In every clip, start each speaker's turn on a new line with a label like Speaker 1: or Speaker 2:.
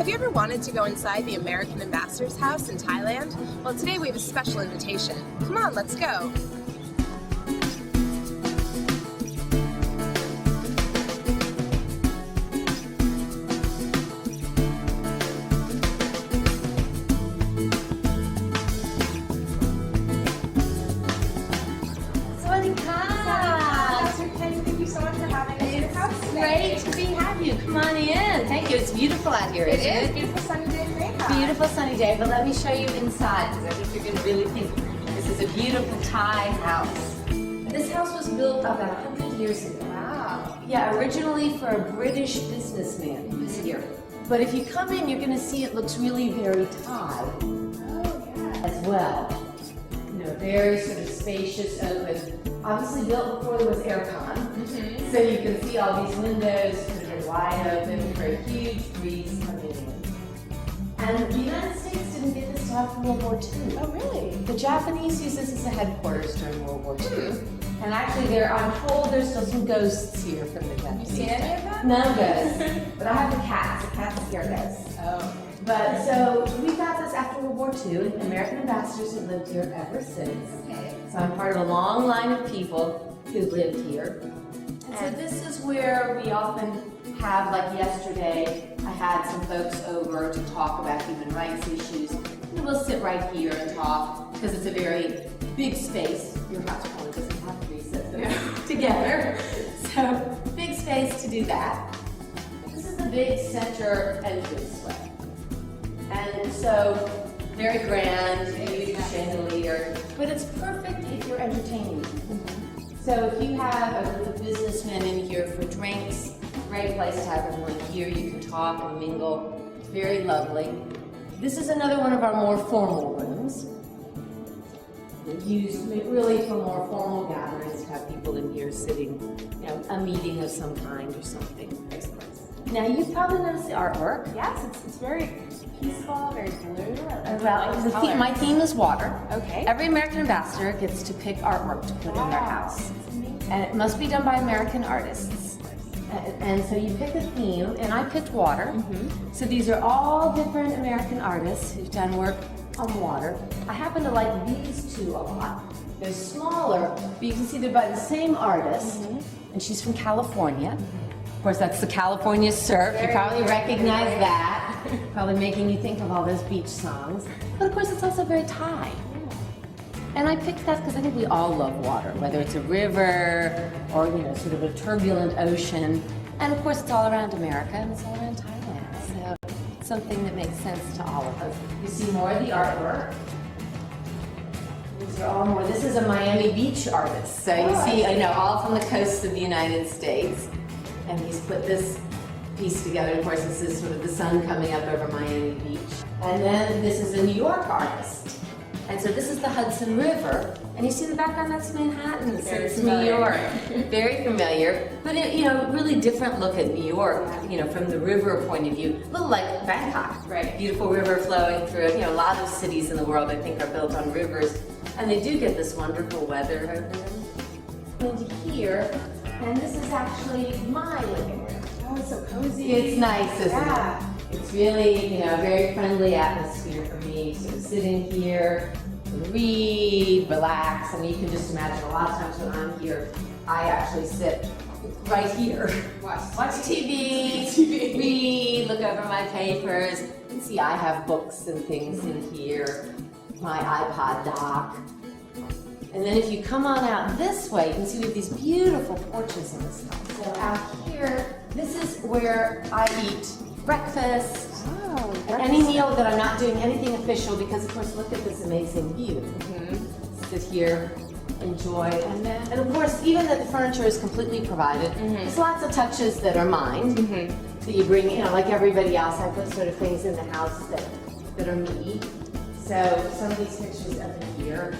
Speaker 1: Have you ever wanted to go inside the American Ambassador's house in Thailand? Well, today we have a special invitation. Come on, let's go.
Speaker 2: Thank you so much for having us in your house today.
Speaker 3: Great to have you. Come on in. Thank you. It's beautiful out here, isn't it?
Speaker 2: Beautiful sunny day in Bangkok.
Speaker 3: Beautiful sunny day, but let me show you inside because I think you're going to really think this is a beautiful Thai house. This house was built about 100 years ago.
Speaker 2: Wow.
Speaker 3: Yeah, originally for a British businessman who was here. But if you come in, you're going to see it looks really very Thai
Speaker 2: Oh, yeah.
Speaker 3: as well. You know, very sort of spacious, open. Obviously built before there was aircon. So you can see all these windows that are wide open for a huge breeze coming in. And the United States didn't get this till after World War II.
Speaker 2: Oh, really?
Speaker 3: The Japanese used this as a headquarters during World War II. And actually, I'm told there's still some ghosts here from the Japanese.
Speaker 2: You see any of that?
Speaker 3: No ghosts. But I have the cats. The cats scare ghosts.
Speaker 2: Oh.
Speaker 3: But so we got this after World War II, and American ambassadors have lived here ever since.
Speaker 2: Okay.
Speaker 3: So I'm part of a long line of people who lived here. And so this is where we often have, like yesterday, I had some folks over to talk about human rights issues. And we'll sit right here and talk because it's a very big space. Your house probably doesn't have to be sit together. So big space to do that. This is the big center entranceway. And so very grand, huge chandelier, but it's perfect if you're entertaining. So if you have a group of businessmen in here for drinks, great place to have everyone here. You can talk and mingle. It's very lovely. This is another one of our more formal rooms. Used really for more formal gatherings, to have people in here sitting, you know, a meeting of some kind or something. Now you've probably noticed the artwork.
Speaker 2: Yes, it's very peaceful, very blue.
Speaker 3: Well, my theme is water.
Speaker 2: Okay.
Speaker 3: Every American ambassador gets to pick artwork to put in their house. And it must be done by American artists. And so you pick a theme, and I picked water. So these are all different American artists who've done work on water. I happen to like these two a lot. They're smaller, but you can see they're by the same artist, and she's from California. Of course, that's the California surf. You probably recognize that. Probably making you think of all those beach songs. But of course, it's also very Thai. And I picked that because I think we all love water, whether it's a river or, you know, sort of a turbulent ocean. And of course, it's all around America and it's all around Thailand. So it's something that makes sense to all of us. You see more of the artwork. These are all more. This is a Miami Beach artist. So you see, you know, all from the coast of the United States. And he's put this piece together. Of course, this is sort of the sun coming up over Miami Beach. And then this is a New York artist. And so this is the Hudson River. And you see in the background, that's Manhattan. So it's New York. Very familiar. But, you know, really different look at New York, you know, from the river point of view. A little like Bangkok.
Speaker 2: Right.
Speaker 3: Beautiful river flowing through it. You know, a lot of cities in the world, I think, are built on rivers. And they do get this wonderful weather over them. Into here. And this is actually my living room.
Speaker 2: Oh, it's so cozy.
Speaker 3: It's nice, isn't it? It's really, you know, a very friendly atmosphere for me. So sitting here, read, relax. I mean, you can just imagine a lot of times when I'm here, I actually sit right here. Watch TV, read, look over my papers. You can see I have books and things in here. My iPod dock. And then if you come on out this way, you can see we have these beautiful porches in this house. So out here, this is where I eat breakfast, or any meal that I'm not doing anything official because, of course, look at this amazing view. Sit here, enjoy, and of course, even that the furniture is completely provided, there's lots of touches that are mine that you bring, you know, like everybody else. I put sort of things in the house that are me. So some of these pictures up in here.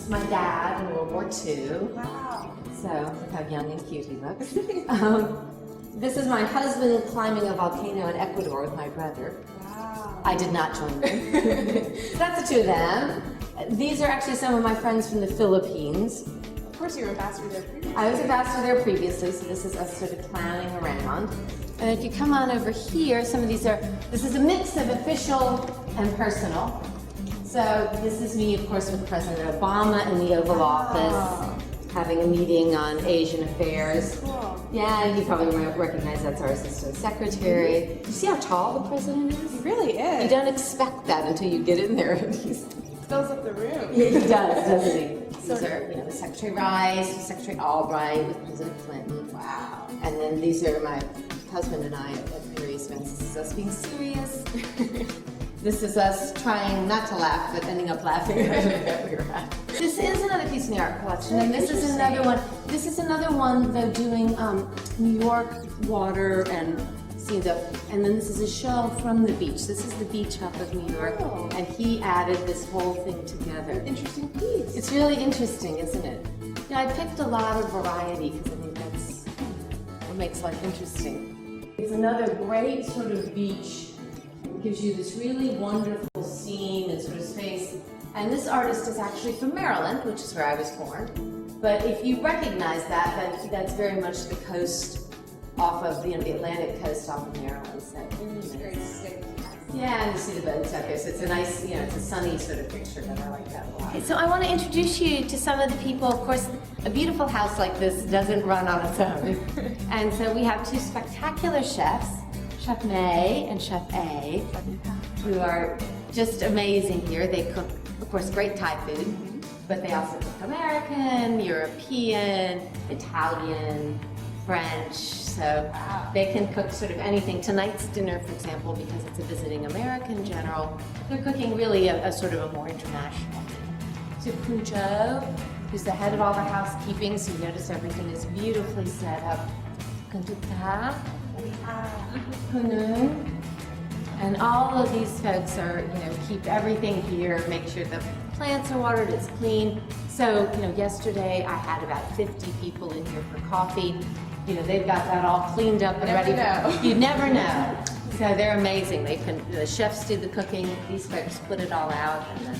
Speaker 3: My dad in World War II.
Speaker 2: Wow.
Speaker 3: So look how young and cute he looks. This is my husband climbing a volcano in Ecuador with my brother.
Speaker 2: Wow.
Speaker 3: I did not join them. That's the two of them. These are actually some of my friends from the Philippines.
Speaker 2: Of course, you were ambassador there previously.
Speaker 3: I was ambassador there previously, so this is us sort of clowning around. And if you come on over here, some of these this is a mix of official and personal. So this is me, of course, with President Obama in the Oval Office, having a meeting on Asian affairs.
Speaker 2: Cool.
Speaker 3: Yeah, and you probably recognize that's our assistant secretary. You see how tall the president is?
Speaker 2: He really is.
Speaker 3: You don't expect that until you get in there.
Speaker 2: Fills up the room.
Speaker 3: Yeah, he does, doesn't he? These are, you know, Secretary Rice, Secretary Albright with President Clinton. Wow. And then these are my husband and I at various events. This is us being serious. This is us trying not to laugh, but ending up laughing at the event we were at. This is another piece in the art collection, and this is another one. This is another one, though, doing New York water and scenes up. And then this is a show from the beach. This is the beach up of New York, and he added this whole thing together.
Speaker 2: Interesting piece.
Speaker 3: It's really interesting, isn't it? Yeah, I picked a lot of variety because I think that's what makes life interesting. It's another great sort of beach. It gives you this really wonderful scene and sort of space. And this artist is actually from Maryland, which is where I was born. But if you recognize that, that's very much the coast off of the Atlantic coast off of Maryland. So, yeah, and you see the boats out there. So it's a nice, it's a sunny sort of picture, and I like that a lot. So I want to introduce you to some of the people. Of course, a beautiful house like this doesn't run on its own. And so we have two spectacular chefs, Chef May and Chef A, who are just amazing here. They cook, of course, great Thai food, but they also cook American, European, Italian, French, so they can cook sort of anything. Tonight's dinner, for example, because it's a visiting American general, they're cooking really a sort of a more international thing. So Punjo, who's the head of all the housekeeping, so you notice everything is beautifully set up. Kanduta, Kunun, and all of these folks are, keep everything here, make sure the plants are watered, it's clean. So, yesterday I had about 50 people in here for coffee. They've got that all cleaned up and ready. You never know. So they're amazing. The chefs do the cooking, these folks put it all out, and then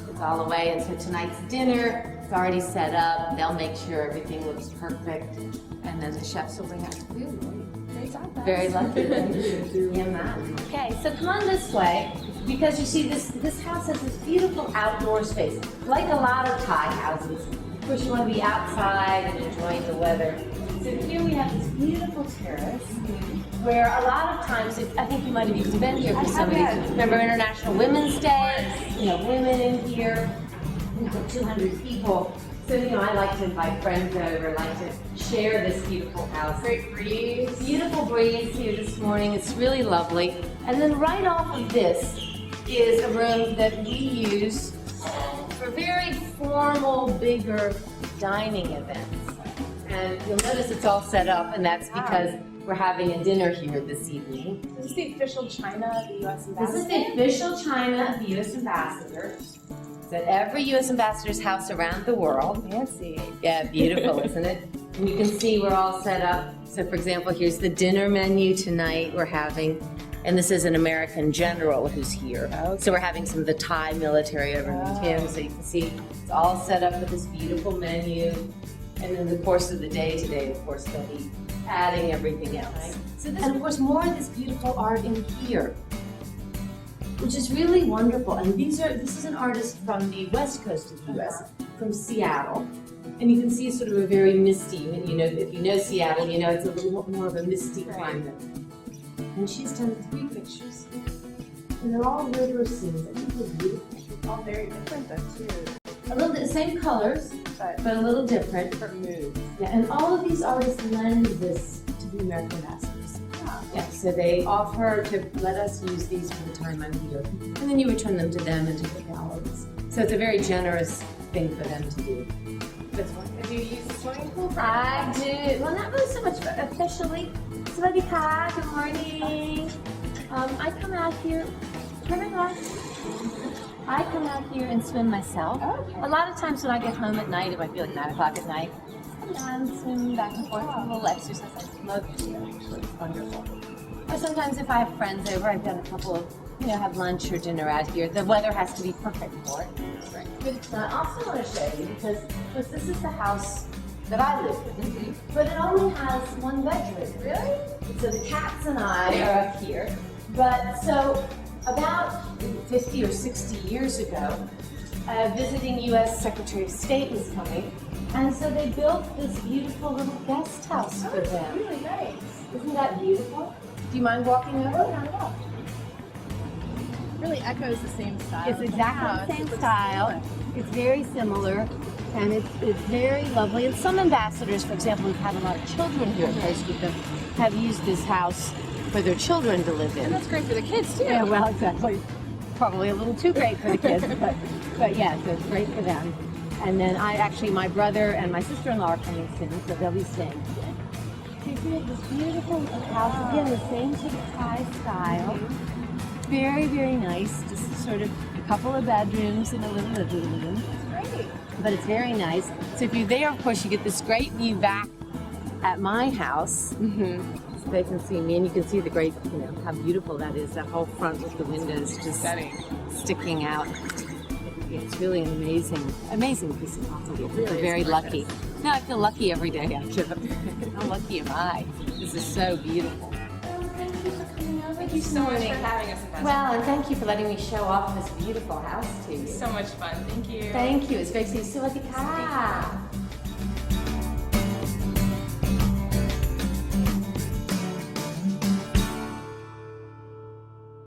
Speaker 3: it's all away. And so tonight's dinner, it's already set up. They'll make sure everything looks perfect, and then the chefs will bring out the food.
Speaker 2: Great job, guys.
Speaker 3: Very lucky. Yeah, man. Okay, so come on this way, because you see this house has this beautiful outdoor space, like a lot of Thai houses. Of course, you want to be outside and enjoying the weather. So here we have this beautiful terrace, where a lot of times, I think you might have even been here for some of these. Remember International Women's Day? Women in here, 200 people. So, I like to invite friends over, like to share this beautiful house.
Speaker 2: Great breeze.
Speaker 3: Beautiful breeze here this morning. It's really lovely. And then right off of this is a room that we use for very formal, bigger dining events. And you'll notice it's all set up, and that's because we're having a dinner here this evening.
Speaker 2: Is this the official China of the U.S. Ambassador?
Speaker 3: This is the official China of the U.S. Ambassador. It's at every U.S. Ambassador's house around the world.
Speaker 2: Fancy.
Speaker 3: Yeah, beautiful, isn't it? And you can see we're all set up. So, for example, here's the dinner menu tonight we're having. And this is an American general who's here.
Speaker 2: Okay.
Speaker 3: So we're having some of the Thai military over with him. So you can see it's all set up with this beautiful menu. And in the course of the day today, of course, they'll be adding everything else. So this, and of course, more of this beautiful art in here, which is really wonderful. And this is an artist from the west coast of the U.S., from Seattle. And you can see sort of a very misty, if you know Seattle, it's a little more of a misty climate. And she's done 3 pictures. And they're all river scenes. I think they're beautiful.
Speaker 2: All very different, though, too.
Speaker 3: A little bit, same colors, but a little different.
Speaker 2: Different moods.
Speaker 3: Yeah, and all of these artists lend this to the American Ambassadors. Yeah, so they offer to let us use these for the time I'm here. And then you return them to them and to the galleries. So it's a very generous thing for them to do.
Speaker 2: This one. Do you use the swimming pool?
Speaker 3: I do. Well, not really so much, but officially. Sawadee ka, good morning. I come out here, I come out here and swim myself.
Speaker 2: Okay.
Speaker 3: A lot of times when I get home at night, it might be like 9 o'clock at night, sometimes swim back and forth, a little exercise. I love it. It's wonderful. Or sometimes if I have friends over, I've done a couple of have lunch or dinner out here. The weather has to be perfect for it.
Speaker 1: That's right.
Speaker 3: But I also want to show you because this is the house that I live in, but it only has one bedroom.
Speaker 1: Really?
Speaker 3: So the cats and I are up here. But so about 50 or 60 years ago, a visiting U.S. Secretary of State was coming, and so they built this beautiful little guest house for them.
Speaker 2: Really nice.
Speaker 3: Isn't that beautiful? Do you mind walking over?
Speaker 2: Not at all. Really echoes the same style.
Speaker 3: It's exactly the same style. It's very similar, and it's very lovely. And some ambassadors, for example, who've had a lot of children here placed with them, have used this house for their children to live in.
Speaker 1: And that's great for the kids too.
Speaker 3: Yeah, well, exactly. Probably a little too great for the kids, but yeah, so it's great for them. And then my brother and my sister-in-law are coming soon, so they'll be staying here. So this beautiful little house, again, the same sort of Thai style. Very, very nice. Just sort of a couple of bedrooms and a little living room.
Speaker 2: Great.
Speaker 3: But it's very nice. So if you're there, of course, you get this great view back at my house. So they can see me, and you can see the great, how beautiful that is. That whole front with the windows just sticking out. It's really an amazing piece of property. We're very lucky. No, I feel lucky every day, actually. How lucky am I? This is so beautiful.
Speaker 1: Thank you so much for having us, Ambassador.
Speaker 3: Well, and thank you for letting me show off this beautiful house to you.
Speaker 1: So much fun. Thank you.
Speaker 3: Thank you. It's great to see you. Sawasdee ka.